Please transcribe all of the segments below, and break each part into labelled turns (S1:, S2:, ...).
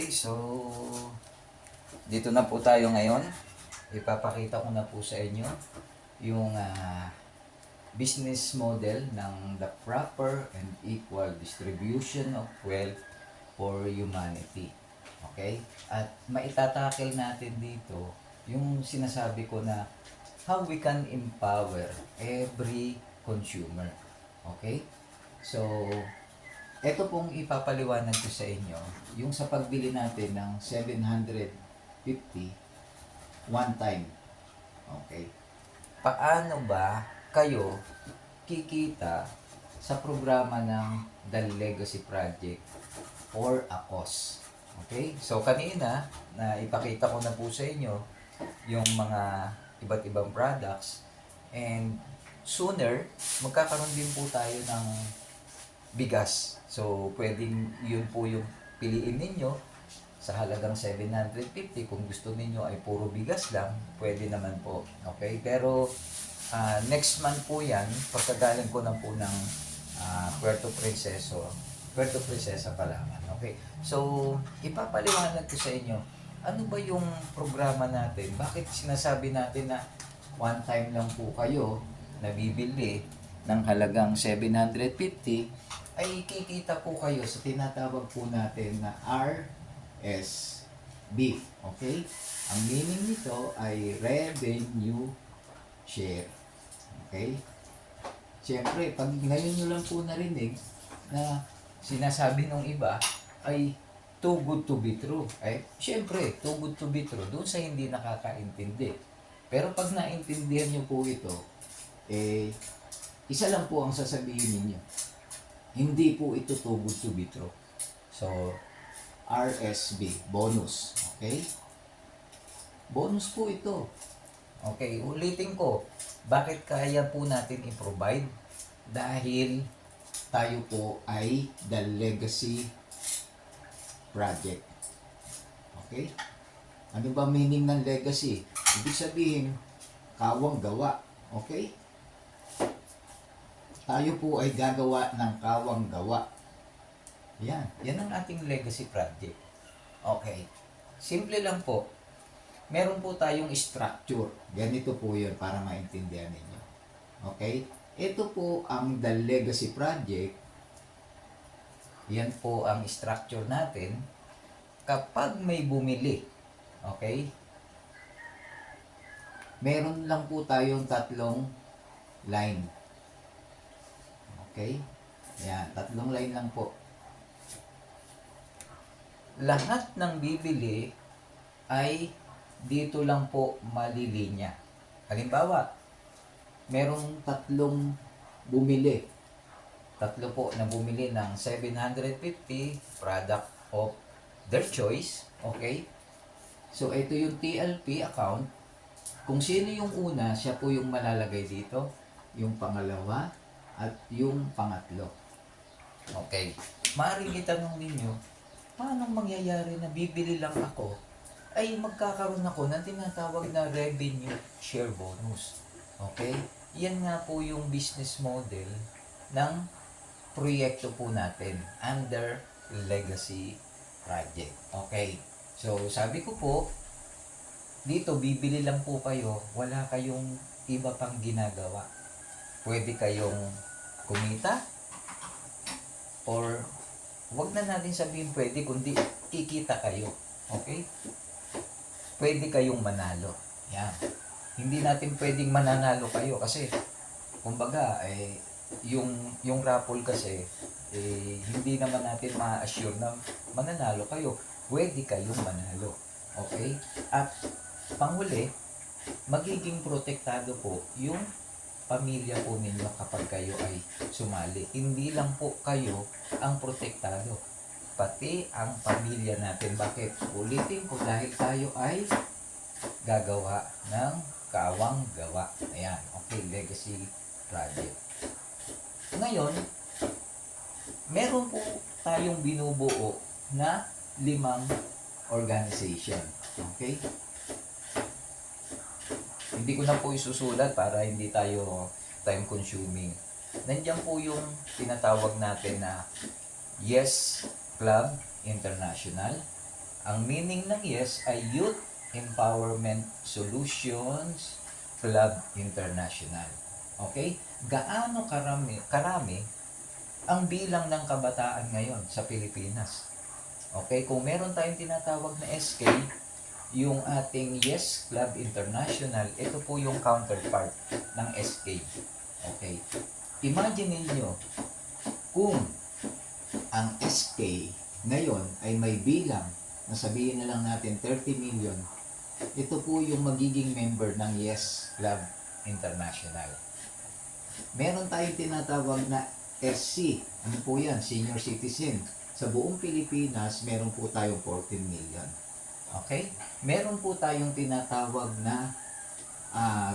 S1: So dito na po tayo ngayon. Ipapakita ko na po sa inyo yung business model ng the proper and equal distribution of wealth for humanity. Okay? At maitatakil natin dito yung sinasabi ko na how we can empower every consumer. Okay? So, ito pong ipapaliwanag ko sa inyo, yung sa pagbili natin ng 750 one time. Okay. Paano ba kayo kikita sa programa ng The Legacy Project or ACOS? Okay? So kanina na ipakita ko na po sa inyo yung mga iba't ibang products, and sooner magkakaroon din po tayo ng bigas. So pwedeng yun po yung piliin ninyo sa halagang 750. Kung gusto niyo ay puro bigas lang, pwede naman po. Okay? Pero next month po yan, pagkagaling ko na po ng Puerto Princesa pa lamang. Okay? So, ipapaliwanag ko sa inyo, ano ba yung programa natin? Bakit sinasabi natin na one time lang po kayo nabibili ng halagang 750, ay kikita po kayo sa tinatawag po natin na RSB. Okay? Ang meaning nito ay revenue share. Okay? Siyempre, pag ngayon nyo lang po narinig na sinasabi ng iba ay too good to be true. Ay, siyempre, too good to be true doon sa hindi nakakaintindi. Pero pag naintindihan nyo po ito, isa lang po ang sasabihin ninyo. Hindi po ito too good to be true. So, RSB, bonus. Okay? Bonus po ito. Okay, ulitin ko. Bakit kaya po natin i-provide? Dahil tayo po ay the legacy project. Okay? Ano ba meaning ng legacy? Ibig sabihin, kawang gawa. Okay? Tayo po ay gagawa ng kawang gawa. Yan. Yan ang ating legacy project. Okay. Simple lang po. Meron po tayong structure. Ganito po yun para maintindihan ninyo. Okay? Ito po ang the legacy project. Yan po ang structure natin. Kapag may bumili, okay? Meron lang po tayong tatlong line. Okay? Yan, tatlong line lang po. Lahat ng bibili ay dito lang po malilinya. Halimbawa, merong tatlong bumili. Tatlo po na bumili ng 750 product of their choice. Okay? So, ito yung TLP account. Kung sino yung una, siya po yung malalagay dito. Yung pangalawa at yung pangatlo. Okay. Maaaring itanong ninyo, paano mangyayari na bibili lang ako ay magkakaroon ako ng tinatawag na revenue share bonus. Okay? Yan nga po yung business model ng proyekto po natin under Legacy Project. Okay? So, sabi ko po, dito bibili lang po kayo, wala kayong iba pang ginagawa. Pwede kayong kumita, or wag na natin sabihin pwede, kundi kikita kayo. Okay? Pwede kayong manalo. Yan. Hindi natin pwedeng mananalo kayo kasi kumbaga yung raffle kasi hindi naman natin ma-assure na mananalo kayo. Pwede kayong manalo. Okay? At panghuli, magiging protektado po yung pamilya po ninyo kapag kayo ay sumali. Hindi lang po kayo ang protektado, pati ang pamilya natin. Bakit? Ulitin ko, dahil tayo ay gagawa ng kawang gawa. Ayan, okay, legacy project. Ngayon, meron po tayong binubuo na 5 organization. Okay? Hindi ko na po isusulat para hindi tayo time consuming. Nandiyan po yung tinatawag natin na Yes Club International, Ang meaning ng YES ay Youth Empowerment Solutions Club International. Okay? Gaano karami ang bilang ng kabataan ngayon sa Pilipinas? Okay, kung meron tayong tinatawag na SK, yung ating YES Club International, ito po yung counterpart ng SK. Okay. Imagine ninyo, kung ang SK ngayon ay may bilang, na sabihin na lang natin 30 million, ito po yung magiging member ng YES Club International. Meron tayong tinatawag na SC. Ano po yan? Senior Citizen. Sa buong Pilipinas, meron po tayong 14 million. Okay? Meron po tayong tinatawag na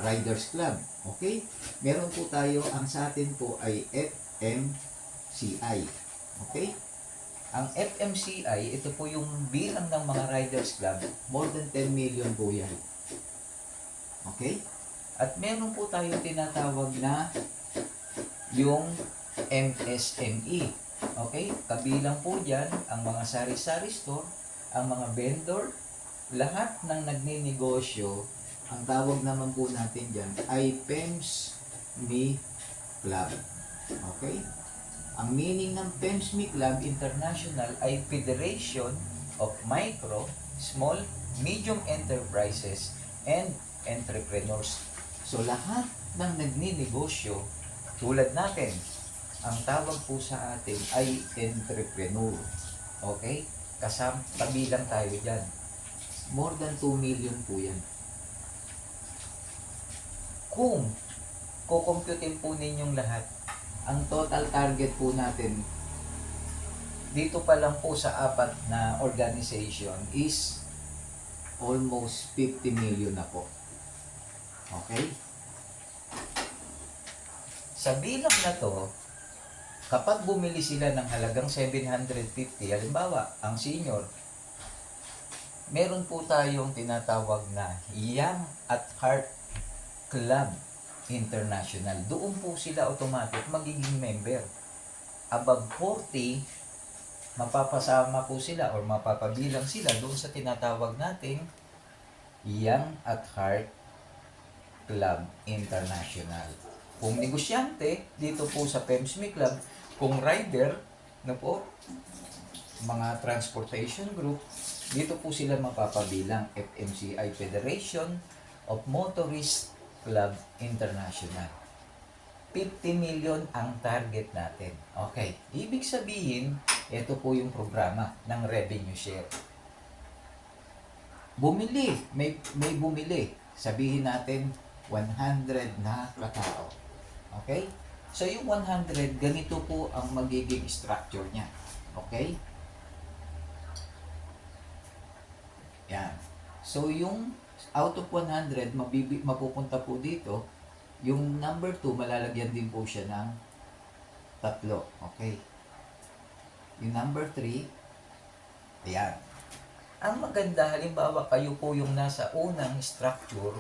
S1: Riders Club. Okay? Meron po tayo, ang sa atin po ay FMCI. Okay? Ang FMCI, ito po yung bilang ng mga Riders Club, more than 10 million po yan. Okay? At meron po tayong tinatawag na yung MSME. Okay? Kabilang po dyan ang mga sari-sari store, ang mga vendor, lahat ng nagninegosyo. Ang tawag naman po natin dyan ay PEMSME Club. Okay? Ang meaning ng PEMSME Club International ay Federation of Micro, Small, Medium Enterprises and Entrepreneurs. So lahat ng nagninegosyo, tulad natin, ang tawag po sa atin ay entrepreneur. Okay? Kabilang tayo dyan. More than 2 million po yan. Kung kukumputin po ninyong lahat, ang total target po natin dito pa lang po sa 4 na organization is almost 50 million na po. Okay? Sa bilang na to, kapag bumili sila ng halagang 750, halimbawa, ang senior, meron po tayong tinatawag na Young at Heart Club International. Doon po sila automatic magiging member. Above 40, mapapasama po sila or mapapabilang sila doon sa tinatawag nating Young at Heart Club International. Kung negosyante, dito po sa PEMSME Club, kung rider, na po, mga transportation group, dito po sila mapapabilang FMCI Federation of Motorist Club International. 50 million ang target natin. Okay, ibig sabihin, ito po yung programa ng revenue share. Bumili, may bumili. Sabihin natin, 100 na katao. Okay? So, yung 100, ganito po ang magiging structure niya. Okay? Yan. So, yung out of 100, mapupunta po dito, yung number 2, malalagyan din po siya ng 3. Okay? Yung number 3, ayan. Ang maganda, halimbawa, kayo po yung nasa unang structure,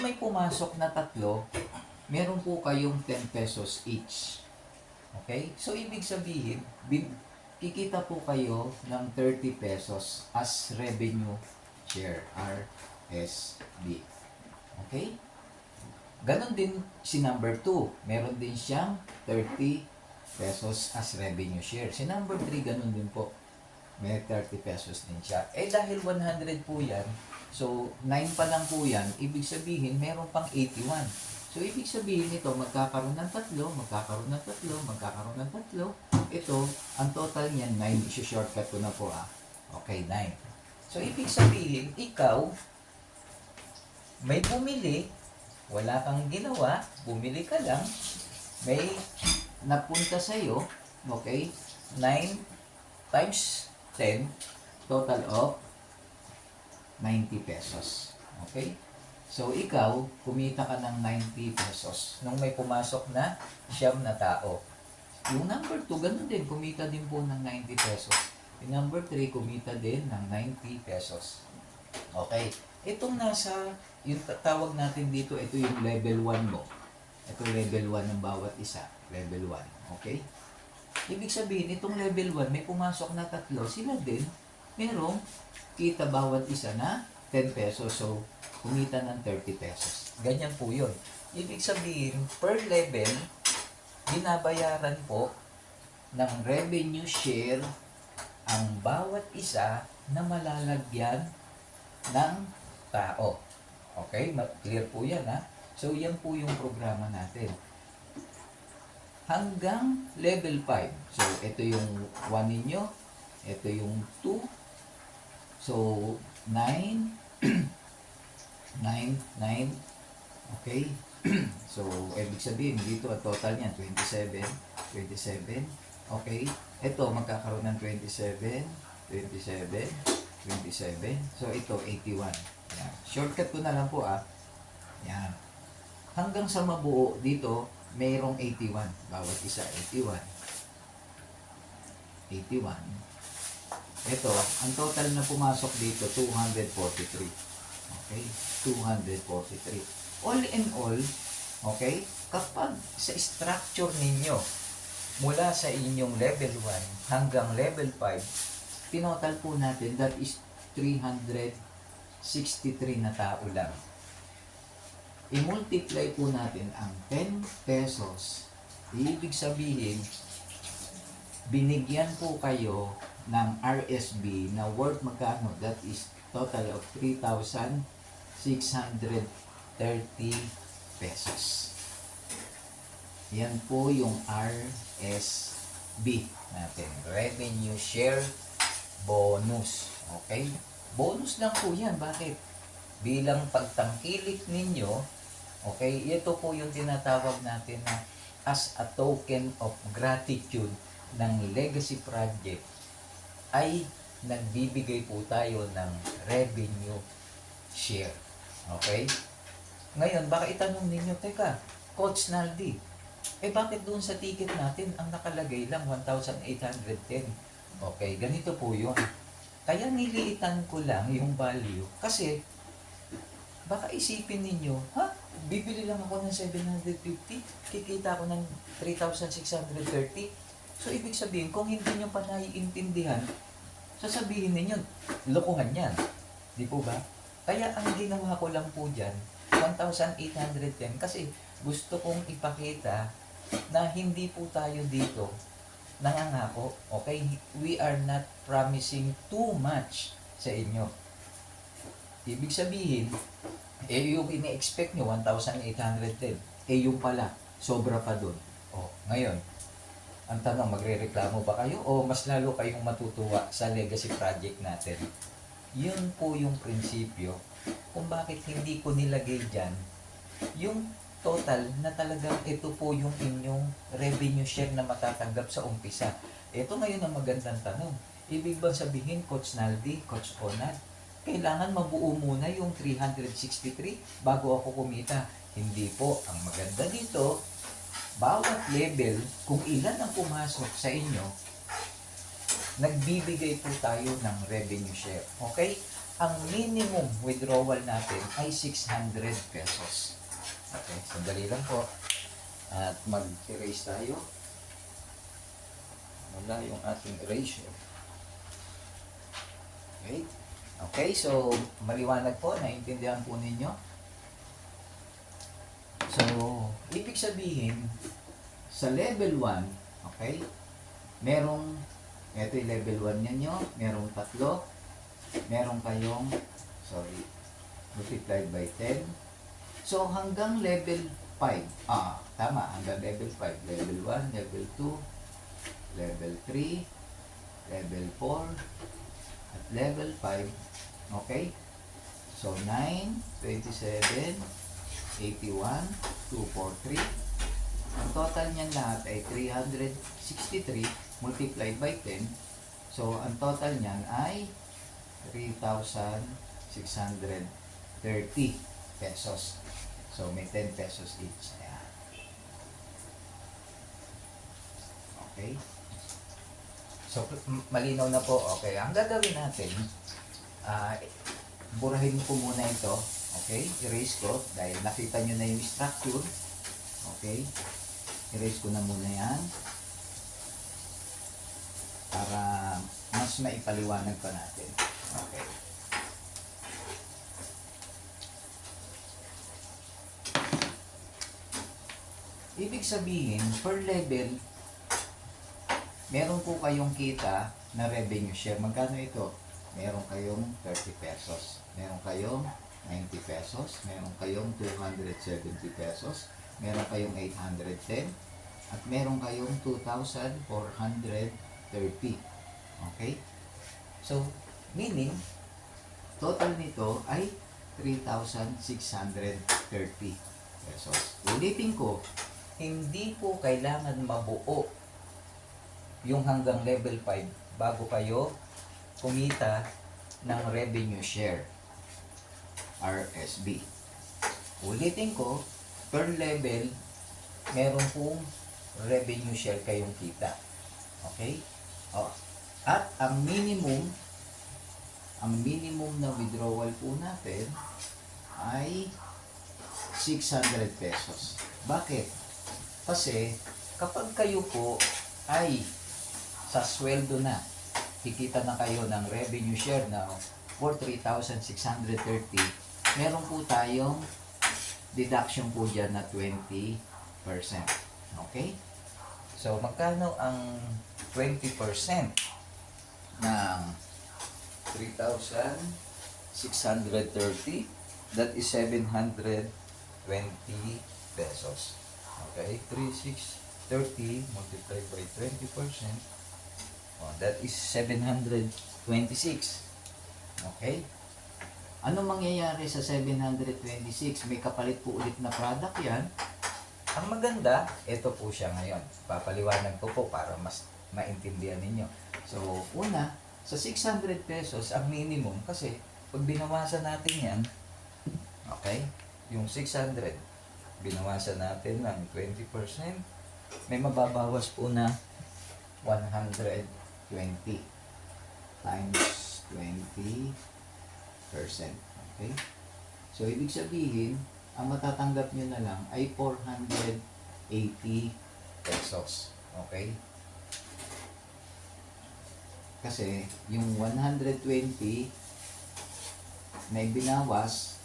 S1: may pumasok na 3, meron po kayong 10 pesos each. Okay? So, ibig sabihin, kikita po kayo ng 30 pesos as revenue share, RSB. Okay? Ganon din si number 2. Meron din siyang 30 pesos as revenue share. Si number 3, ganon din po. May 30 pesos din siya. Eh, dahil 100 po yan, so 9 pa lang po yan, ibig sabihin, meron pang 81. So, ibig sabihin nito, magkakaroon ng 3, magkakaroon ng 3, magkakaroon ng 3. Ito, ang total niyan, 9. Isi-shortcut ko na po Okay, 9. So, ibig sabihin, ikaw, may bumili, wala kang ginawa, bumili ka lang, may napunta sa'yo, okay, 9 times 10, total of 90 pesos. Okay? So, ikaw, kumita ka ng 90 pesos nung may pumasok na 9 na tao. Yung number 2, ganun din, kumita din po ng 90 pesos. Yung number 3, kumita din ng 90 pesos. Okay. Itong nasa, yung tawag natin dito, ito yung level 1 mo. Ito level 1 ng bawat isa. Level 1. Okay? Ibig sabihin, itong level 1, may pumasok na 3, sila din, merong kita bawat isa na 10 pesos. So, kumita ng 30 pesos. Ganyan po yun. Ibig sabihin, per level, binabayaran po ng revenue share ang bawat isa na malalagyan ng tao. Okay? Clear po yan, ha? So, yan po yung programa natin. Hanggang level 5. So, ito yung 1 ninyo. Ito yung 2. So, 9. 9. Okay? So, ibig sabihin, dito ang total niyan, 27. 27. Okay? Ito, magkakaroon ng 27. 27. 27. So, ito, 81. Yan. Shortcut ko na lang po, Yan. Hanggang sa mabuo, dito, mayroong 81. Bawat isa, 81. 81. Ito, ang total na pumasok dito, 243. Okay? 243. All in all, okay, kapag sa structure ninyo, mula sa inyong level 1 hanggang level 5, tinotal po natin, that is 363 na tao lang. I-multiply po natin ang 10 pesos. Ibig sabihin, binigyan po kayo ng RSB na worth magkano? That is total of 3,630 pesos. Yan po yung RSB natin. Revenue Share Bonus. Okay? Bonus lang po yan. Bakit? Bilang pagtangkilik ninyo, okay, ito po yung tinatawag natin na as a token of gratitude ng legacy project ay nagbibigay po tayo ng revenue share. Okay? Ngayon, baka itanong ninyo, teka, Coach Naldi, bakit doon sa ticket natin ang nakalagay lang 1,810? Okay, ganito po yun. Kaya niliitan ko lang yung value kasi baka isipin ninyo, bibili lang ako ng 750, kikita ako ng 3,630. So, ibig sabihin, kung hindi nyo pa naiintindihan, sasabihin ninyo, lokohan yan. Di po ba? Kaya ang ginawa ko lang po dyan, 1,810, kasi gusto kong ipakita na hindi po tayo dito nangangako. Okay? We are not promising too much sa inyo. Ibig sabihin, yung ine-expect nyo, 1,810. Yung pala, sobra pa dun. Ngayon, ang tanong, magre-reklamo ba kayo o mas lalo kayong matutuwa sa legacy project natin? Yun po yung prinsipyo kung bakit hindi ko nilagay dyan yung total na talagang ito po yung inyong revenue share na matatanggap sa umpisa. Ito ngayon ang magandang tanong. Ibig bang sabihin, Coach Naldi, Coach Onad, kailangan mabuo muna yung 363 bago ako kumita? Hindi po. Ang maganda dito, bawat level, kung ilan ang pumasok sa inyo, nagbibigay po tayo ng revenue share. Okay? Ang minimum withdrawal natin ay 600 pesos. Okay, sandali lang po. At mag-erase tayo. Wala yung ating erasure. Okay? Okay, so maliwanag po, naintindihan po ninyo. So, ibig sabihin, sa level 1, okay, merong, ito yung level 1 ninyo, merong 3, merong kayong, multiplied by 10. So, hanggang level 5, tama, hanggang level 5, level 1, level 2, level 3, level 4, at level 5, okay? So, 9, 27, 81, 243. Ang total niyan lahat ay 363 multiplied by 10. So, ang total niyan ay 3,630 pesos. So, may 10 pesos each. Ayan. Okay? So, malinaw na po. Okay, ang gagawin natin, burahin ko muna ito. Okay, erase ko dahil nakita nyo na yung structure. Okay, erase ko na muna yan para mas maipaliwanag pa natin. Okay. Ibig sabihin, per level, meron po kayong kita na revenue share. Magkano ito? Meron kayong 30 pesos. Meron kayong 90 pesos. Meron kayong 270 pesos. Meron kayong 810. At meron kayong 2,430. Okay? So, meaning, total nito ay 3,630 pesos. Ulitin ko, hindi po kailangan mabuo yung hanggang level 5 bago kayo kumita ng revenue share, RSB. Ulitin ko, per level, meron pong revenue share kayong kita. Okay? Oh. At ang minimum na withdrawal po natin ay 600 pesos. Bakit? Kasi kapag kayo po ay sa sweldo na, kikita na kayo ng revenue share na for 3,630, meron po tayong deduction po dyan na 20%. Okay? So, magkano ang 20% ng 3,630? That is 720 pesos. Okay? 3,630 multiplied by 20%. Oh, that is 726. Okay? Ano mangyayari sa 726? May kapalit po ulit na product yan. Ang maganda, ito po siya ngayon. Papaliwanag ko po para mas maintindihan ninyo. So, una, sa 600 pesos, ang minimum, kasi pag binawasan natin yan, okay, yung 600, binawasan natin ng 20%, may mababawas po na 120 times 20%. Okay? So, ibig sabihin, ang matatanggap nyo na lang ay 480 pesos. Okay? Kasi, yung 120 na ibinawas,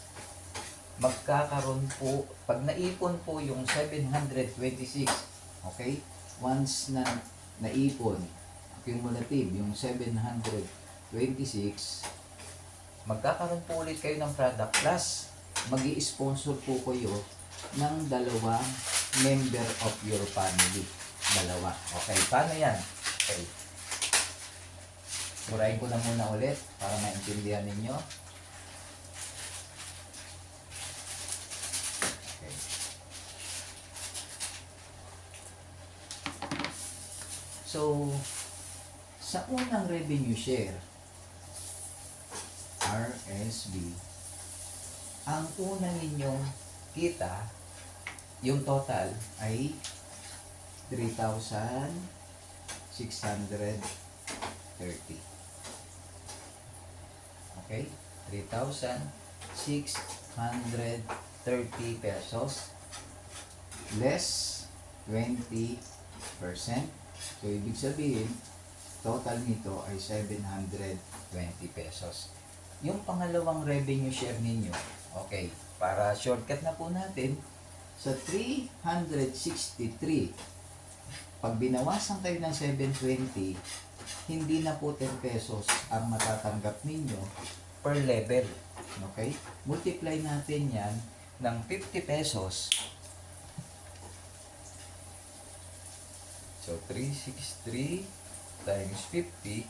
S1: magkakaroon po, pag naipon po yung 726, okay? Once na naipon, cumulative, yung 726, magkakaroon po ulit kayo ng product plus magi-sponsor po kayo ng dalawang member of your family. Dalawa. Okay, paano yan? Okay. Surahin ko na muna ulit para maintindihan ninyo. Okay. So, sa unang revenue share, RSB, ang una ninyong kita, yung total ay 3,630. Okay? 3,630 pesos less 20%. So, ibig sabihin, total nito ay 720 pesos. Yung pangalawang revenue share ninyo, okay, para shortcut na po natin, sa 363, pag binawasan kayo ng 720, hindi na po 10 pesos ang matatanggap ninyo per level. Okay? Multiply natin yan ng 50 pesos. So, 363 times 50,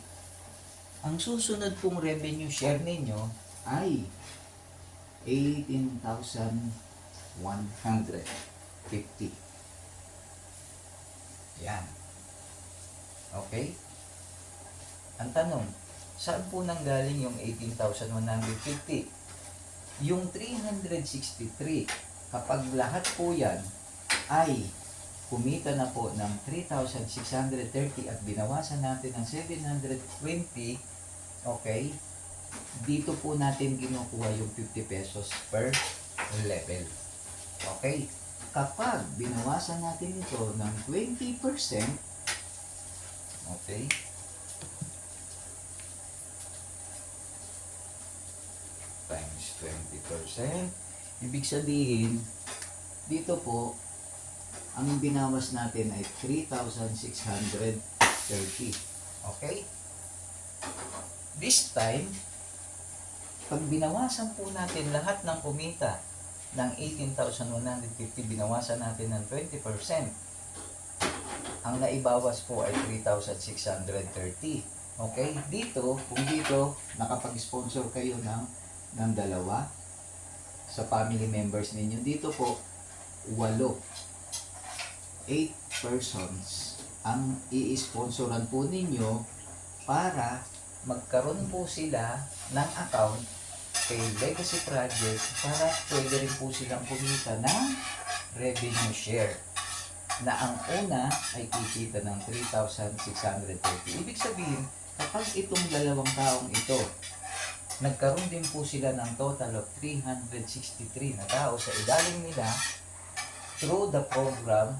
S1: ang susunod pong revenue share ninyo ay 18,150. Yan. Okay? Ang tanong, saan po nanggaling yung 18,150? Yung 363, kapag lahat po yan ay kumita na po ng 3,630 at binawasan natin ng 720, okay, dito po natin kinukuha yung 50 pesos per level. Okay? Kapag binawasan natin ito ng 20%, okay, 20%. Ibig sabihin, dito po, ang binawas natin ay 3,630. Okay? This time, pag binawasan po natin lahat ng kumita ng 18,150, binawasan natin ng 20%, ang naibawas po ay 3,630. Okay? Dito, kung dito, nakapag-sponsor kayo ng dalawa sa family members ninyo, dito po, 8 persons ang i-sponsoran po ninyo para magkaroon po sila ng account kay Legacy Project para pwede rin po silang kumita ng revenue share na ang una ay kikita ng 3,630. Ibig sabihin, kapag itong dalawang taong ito, nagkaroon din po sila ng total of 363 na tao sa ilalim nila through the program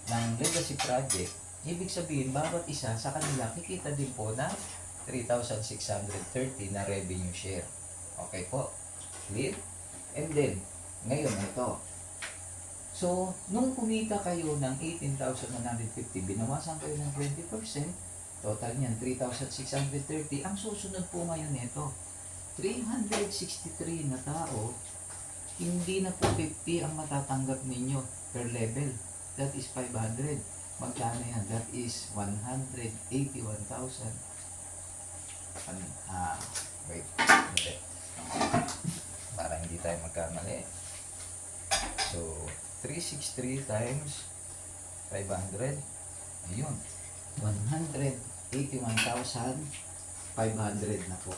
S1: ng Legacy Project. Ibig sabihin, bawat isa sa kanila kikita din po ng 3,630 na revenue share. Okay po? Clear? And then, ngayon ito. So, nung kumita kayo ng 18,150, binawasan kayo ng 20%, total niyan 3,630. Ang susunod po ngayon ito, 363 na tao, hindi na po 50 ang matatanggap ninyo per level. That is 500. Magkano yan? That is 181,000. Wait. Hindi. Para hindi tayo magkamali. So, 363 times 500. Ayun. 181,500 na po.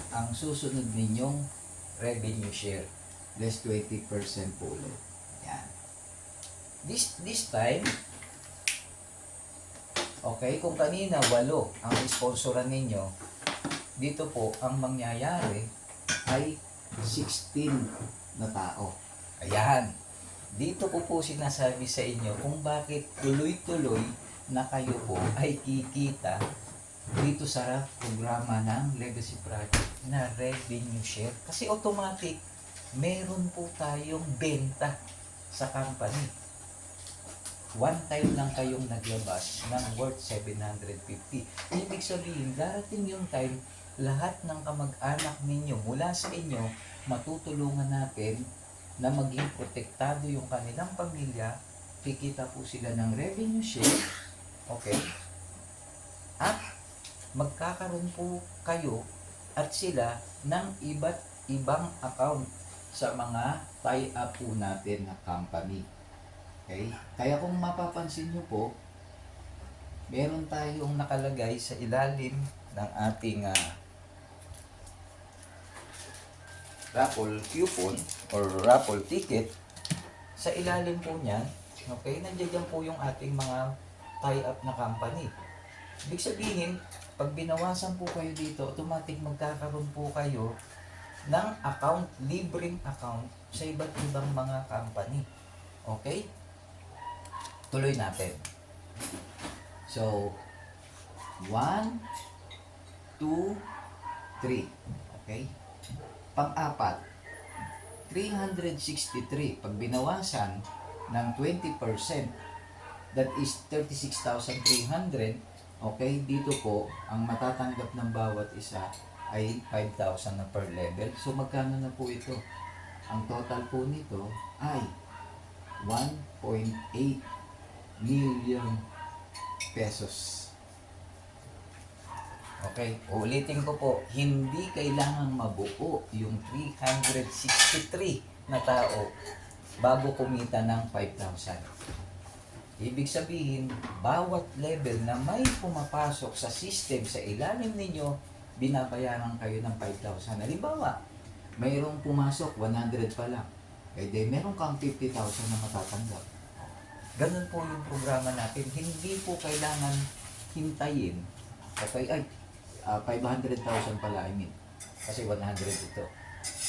S1: Ang susunod ninyong revenue share. Less 20% po ulit. Yan. This time, okay, kung kanina 8 ang sponsoran ninyo, dito po ang mangyayari ay 16 na tao. Ayan. Dito ko po sinasabi sa inyo kung bakit tuloy-tuloy na kayo po ay kikita dito sa programa ng Legacy Project na revenue share. Kasi automatic, meron po tayong benta sa company. One time lang kayong naglabas ng worth 750. Ibig sabihin, darating yung time, lahat ng kamag-anak ninyo mula sa inyo, matutulungan natin na maging protektado yung kanilang pamilya, kikita po sila ng revenue share, okay? At magkakaroon po kayo at sila ng iba't ibang account sa mga tie-up po natin na company. Okay? Kaya kung mapapansin nyo po, meron tayong nakalagay sa ilalim ng ating raffle coupon or raffle ticket. Sa ilalim po niyan, okay, nandiyan po yung ating mga tie-up na company. Ibig sabihin, pag binawasan po kayo dito, automatic magkakaroon po kayo ng account, libreng account sa iba't ibang mga company. Okay? Tuloy natin. So, 1, 2, 3. Okay? Pang-apat, 363. Pag binawasan ng 20%, that is 36,300. Okay? Dito po, ang matatanggap ng bawat isa ay 5,000 na per level. So, magkano na po ito? Ang total po nito ay 1.8 million pesos. Okay, ulitin ko po, hindi kailangan mabuo yung 363 na tao bago kumita ng 5,000. Ibig sabihin, bawat level na may pumapasok sa system sa ilalim ninyo, binabayaran kayo ng 5,000. Halimbawa, mayroong pumasok 100 pa lang. Eh di, meron kang 50,000 na matatanggap. Ganun po yung programa natin. Hindi po kailangan hintayin. Okay, 500,000 pala, I mean. Kasi 100 ito.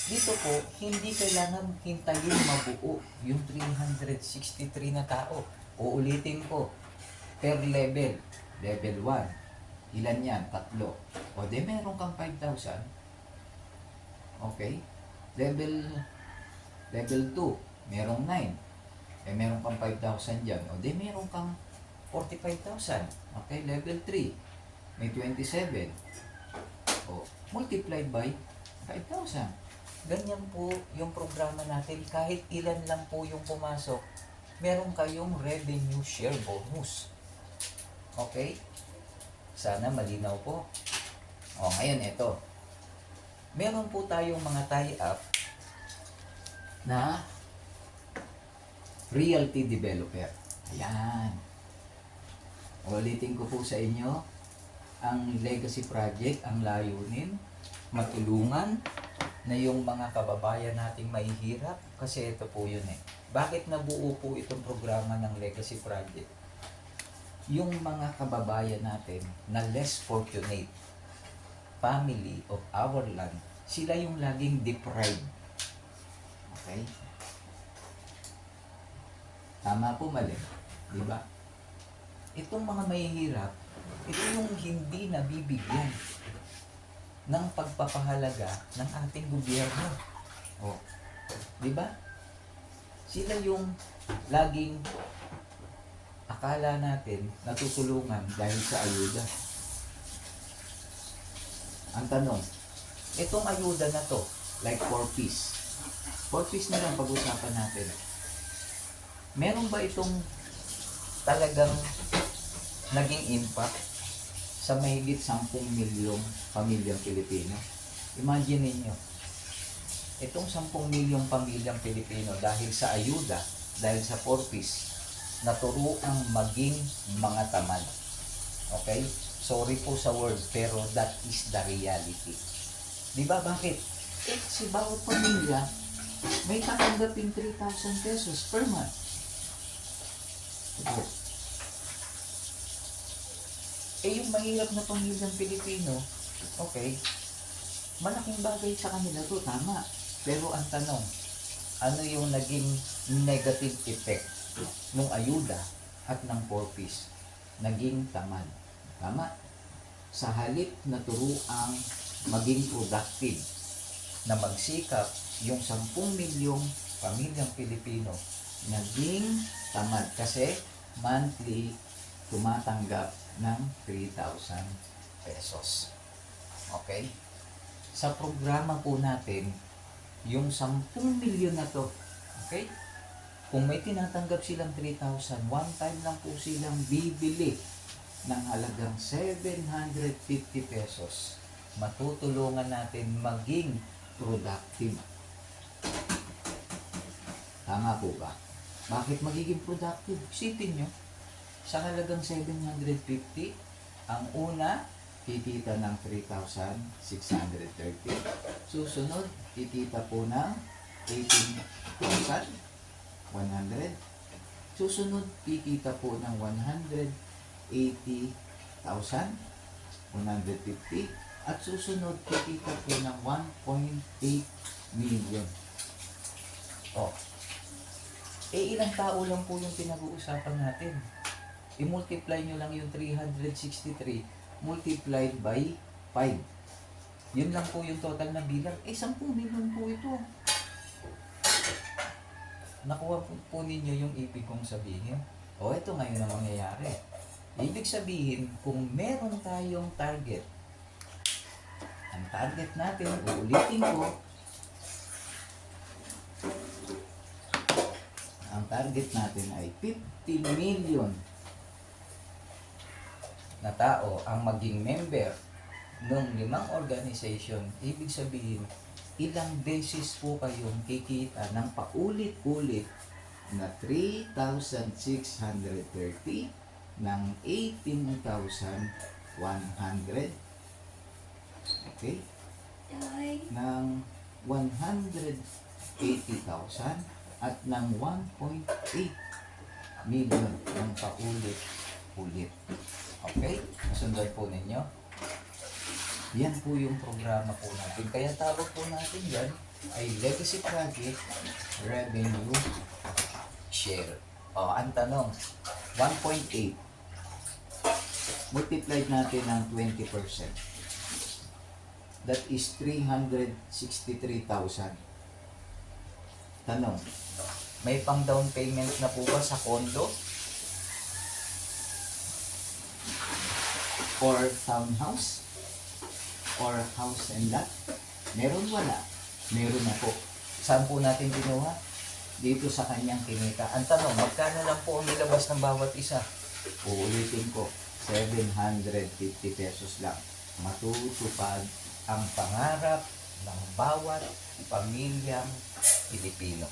S1: Dito po, hindi kailangan hintayin mabuo yung 363 na tao. Uulitin ko, per level, level 1, ilan yan? 3. O di meron kang 5,000. Okay? Level 2, merong 9. Meron kang 5,000 dyan. O, di meron kang 45,000. Okay? Level 3, may 27. O, multiplied by 5,000. Ganyan po yung programa natin. Kahit ilan lang po yung pumasok, meron kayong revenue share bonus. Okay? Sana malinaw po. O, ngayon ito. Meron po tayong mga tie-up na realty developer. Ayan. Ulitin ko po sa inyo, ang legacy project, ang layunin, matulungan na yung mga kababayan nating mahihirap. Kasi ito po yun eh. Bakit nabuo po itong programa ng legacy project? Yung mga kababayan natin na less fortunate family of our land, sila yung laging deprived. Okay? Tama po, mali. Diba? Itong mga mahihirap, ito yung hindi nabibigyan ng pagpapahalaga ng ating gobyerno. Oh. Diba? Sila yung laging akala natin natutulungan dahil sa ayuda. Ang tanong, itong ayuda na to, like 4Ps. 4Ps na lang pag-usapan natin. Meron ba itong talagang naging impact sa mahigit 10 milyong pamilyang Pilipino? Imagine ninyo, itong 10 milyong pamilyang Pilipino dahil sa ayuda, dahil sa 4Ps, naturuang maging mga tamad. Okay? Sorry po sa word, pero that is the reality. Di ba bakit? Si bawat pamilya may tatanggapin 3,000 pesos per month. Yung mahirap na pamilyang Pilipino, okay, malaking bagay sa kanila to, tama. Pero ang tanong, ano yung naging negative effect ng ayuda at ng 4Ps? Naging tamad. Tama. Sa halip na turuang maging productive, na magsikap, yung 10 milyong pamilyang Pilipino naging tamad kasi monthly tumatanggap ng 3,000 pesos. Okay? Sa programa po natin, yung 10 milyon na to, okay? Kung may tinatanggap silang 3,000, one time lang po silang bibili ng halagang 750 pesos. Matutulungan natin maging productive. Tama po ba? Bakit magiging productive? Isipin nyo, sa halagang 750, ang una, titita ng 3,630. Susunod, titita po ng 18,100. Susunod, titita po ng 180,150. At susunod, titita po ng 1.8 million. Oh. Ilang tao lang po yung pinag-uusapan natin. I-multiply nyo lang yung 363 multiplied by 5. Yun lang po yung total na bilang. 10 million po ito. Nakuha po ninyo yung ibig kong sabihin. Ito ngayon ang mangyayari. Ibig sabihin, kung meron tayong target, ang target natin, uulitin ko, ang target natin ay 50 million na tao ang maging member ng 5 organization. Ibig sabihin, ilang beses po kayong kikita ng paulit-ulit na 3,630 ng 18,100, okay, ng 180,000 at ng 1.8 million ng paulit-ulit. Okay? Nasundan po ninyo? Yan po yung programa po natin. Kaya tawag po natin yan ay Legacy Project Revenue Share. Ang tanong, 1.8 multiplied natin ng 20%. That is 363,000. Tanong, may pang down payment na po ba sa condo? Or townhouse? Or house and lot? Meron, wala? Meron na po. Saan po natin kinuha? Dito sa kanyang kinita. Ang tanong, magkano lang po ang nilabas ng bawat isa? Uulitin ko, 750 pesos lang. Matutupad ang pangarap ng bawat pamilyang Pilipino.